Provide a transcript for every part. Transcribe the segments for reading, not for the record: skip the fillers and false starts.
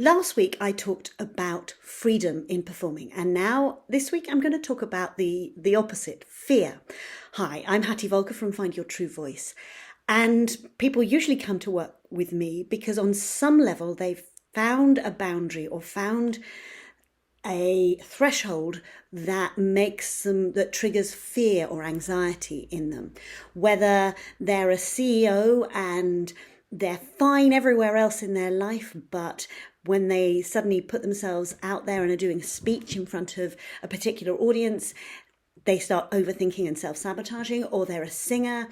Last week I talked about freedom in performing, and now this week I'm going to talk about the opposite, fear. Hi, I'm Hattie Volker from Find Your True Voice, and people usually come to work with me because on some level they've found a boundary or found a threshold that triggers fear or anxiety in them. Whether they're a CEO and they're fine everywhere else in their life, but when they suddenly put themselves out there and are doing a speech in front of a particular audience, they start overthinking and self-sabotaging. Or they're a singer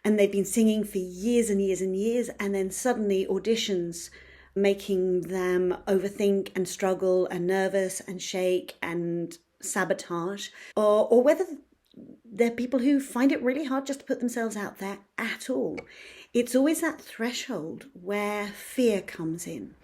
and they've been singing for years and years and years, and then suddenly auditions making them overthink and struggle and nervous and shake and sabotage, or whether they're people who find it really hard just to put themselves out there at all. It's always that threshold where fear comes in,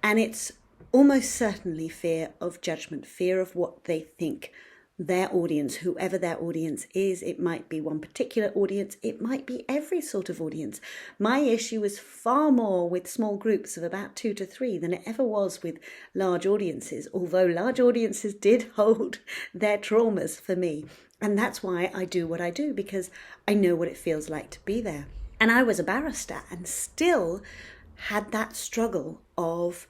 and it's almost certainly fear of judgment, fear of what they think their audience, whoever their audience is. It might be one particular audience, it might be every sort of audience. My issue is far more with small groups of about 2 to 3 than it ever was with large audiences, although large audiences did hold their traumas for me. And that's why I do what I do, because I know what it feels like to be there. And I was a barrister and still had that struggle of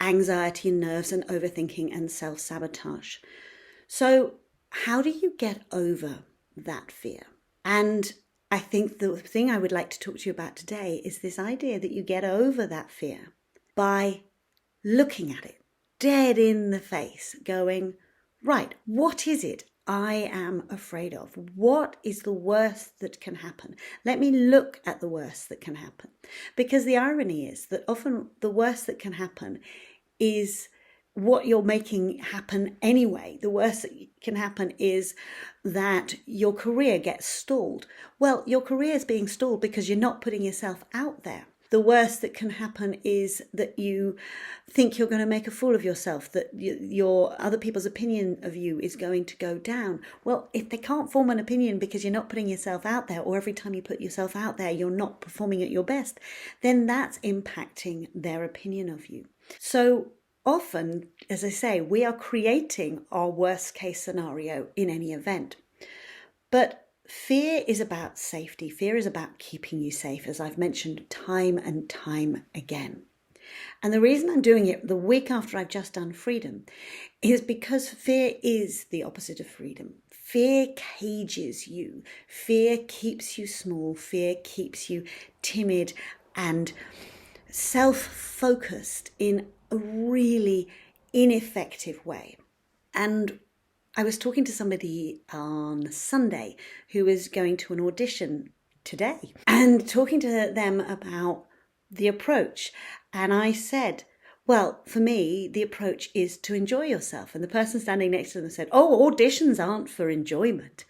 anxiety and nerves and overthinking and self-sabotage. So how do you get over that fear? And I think the thing I would like to talk to you about today is this idea that you get over that fear by looking at it dead in the face, going, right, what is it I am afraid of? What is the worst that can happen? Let me look at the worst that can happen. Because the irony is that often the worst that can happen is what you're making happen anyway. The worst that can happen is that your career gets stalled. Well, your career is being stalled because you're not putting yourself out there. The worst that can happen is that you think you're going to make a fool of yourself, that your other people's opinion of you is going to go down. Well, if they can't form an opinion because you're not putting yourself out there, or every time you put yourself out there, you're not performing at your best, then that's impacting their opinion of you. So often, as I say, we are creating our worst case scenario in any event. But fear is about safety. Fear is about keeping you safe, as I've mentioned time and time again. And the reason I'm doing it the week after I've just done freedom is because fear is the opposite of freedom. Fear cages you. Fear keeps you small. Fear keeps you timid and self-focused in a really ineffective way. And I was talking to somebody on Sunday who was going to an audition today and talking to them about the approach. And I said, well, for me, the approach is to enjoy yourself. And the person standing next to them said, oh, auditions aren't for enjoyment.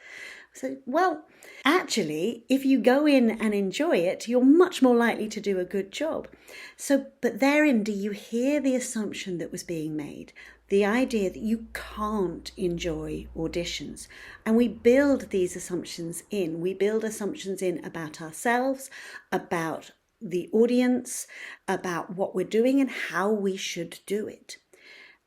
I said, well, actually, if you go in and enjoy it, you're much more likely to do a good job. So, but therein, do you hear the assumption that was being made? The idea that you can't enjoy auditions. And we build these assumptions in. We build assumptions in about ourselves, about the audience, about what we're doing and how we should do it.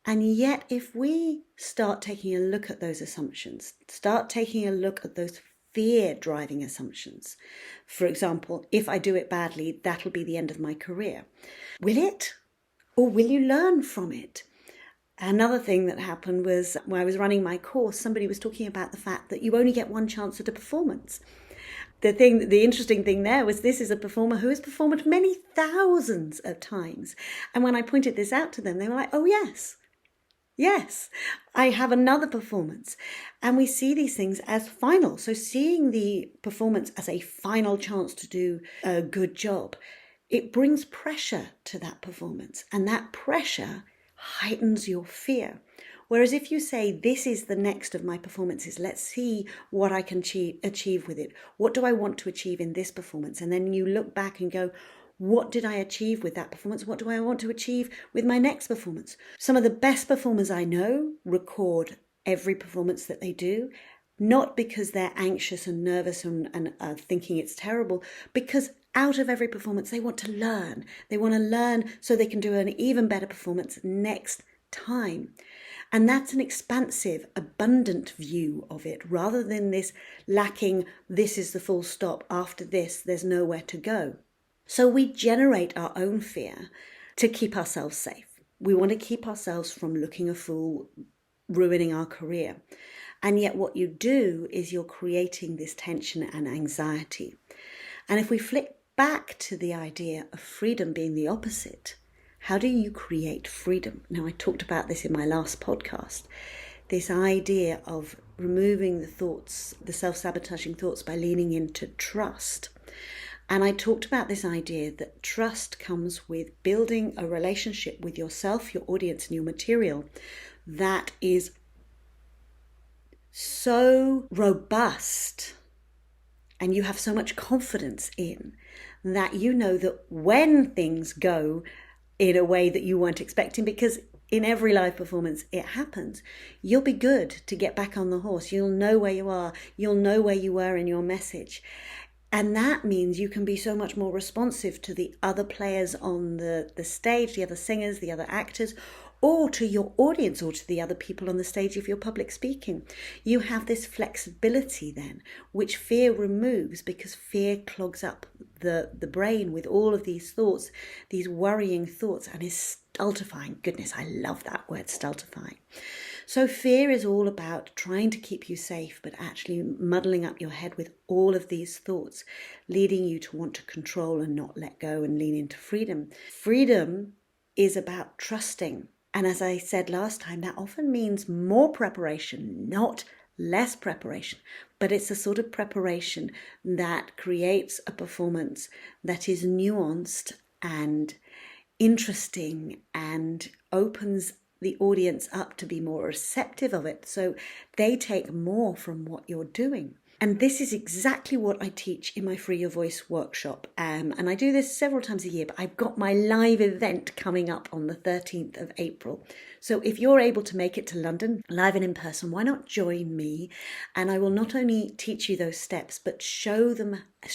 And yet, if we start taking a look at those assumptions, start taking a look at those fear-driving assumptions, for example, if I do it badly, that'll be the end of my career. Will it? Or will you learn from it? Another thing that happened was when I was running my course, somebody was talking about the fact that you only get one chance at a performance. The interesting thing there was this is a performer who has performed many thousands of times. And when I pointed this out to them, they were like, oh, yes, I have another performance. And we see these things as final. So seeing the performance as a final chance to do a good job, it brings pressure to that performance. And that pressure heightens your fear. Whereas if you say, this is the next of my performances, let's see what I can achieve with it. What do I want to achieve in this performance? And then you look back and go, what did I achieve with that performance? What do I want to achieve with my next performance? Some of the best performers I know record every performance that they do, not because they're anxious and nervous and thinking it's terrible, because out of every performance, they want to learn. They want to learn so they can do an even better performance next time. And that's an expansive, abundant view of it, rather than this lacking, this is the full stop, after this, there's nowhere to go. So we generate our own fear to keep ourselves safe. We want to keep ourselves from looking a fool, ruining our career. And yet what you do is you're creating this tension and anxiety. And if we flick back to the idea of freedom being the opposite, how do you create freedom? Now, I talked about this in my last podcast, this idea of removing the thoughts, the self-sabotaging thoughts, by leaning into trust. And I talked about this idea that trust comes with building a relationship with yourself, your audience, and your material that is so robust, and you have so much confidence in, that you know that when things go in a way that you weren't expecting, because in every live performance it happens, you'll be good to get back on the horse. You'll know where you are. You'll know where you were in your message. And that means you can be so much more responsive to the other players on the stage, the other singers, the other actors, or to your audience, or to the other people on the stage if you're public speaking. You have this flexibility then, which fear removes, because fear clogs up the brain with all of these thoughts, these worrying thoughts, and is stultifying. Goodness, I love that word, stultifying. So fear is all about trying to keep you safe, but actually muddling up your head with all of these thoughts, leading you to want to control and not let go and lean into freedom. Freedom is about trusting. And as I said last time, that often means more preparation, not less preparation. But it's a sort of preparation that creates a performance that is nuanced and interesting and opens the audience up to be more receptive of it, so they take more from what you're doing. And this is exactly what I teach in my Free Your Voice workshop. And I do this several times a year, but I've got my live event coming up on the 13th of April. So if you're able to make it to London, live and in person, why not join me? And I will not only teach you those steps, but show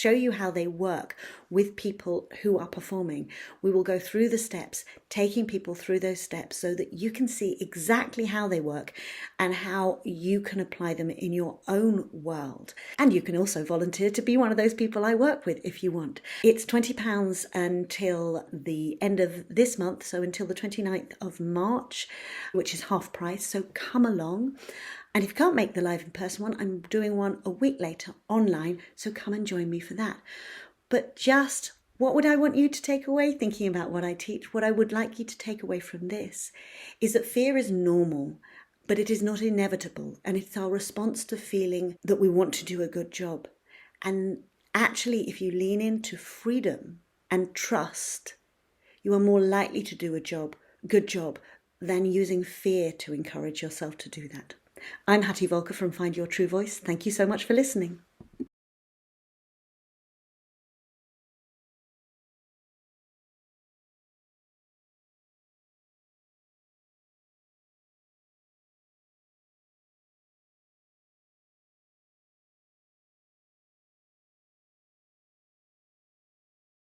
you how they work with people who are performing. We will go through the steps, taking people through those steps so that you can see exactly how they work and how you can apply them in your own world. And you can also volunteer to be one of those people I work with if you want. It's £20 until the end of this month, so until the 29th of March, which is half price. So come along. And if you can't make the live in-person one, I'm doing one a week later online, so come and join me for that. But just what would I want you to take away thinking about what I teach? What I would like you to take away from this is that fear is normal, but it is not inevitable. And it's our response to feeling that we want to do a good job. And actually, if you lean into freedom and trust, you are more likely to do a good job, than using fear to encourage yourself to do that. I'm Hattie Volker from Find Your True Voice. Thank you so much for listening.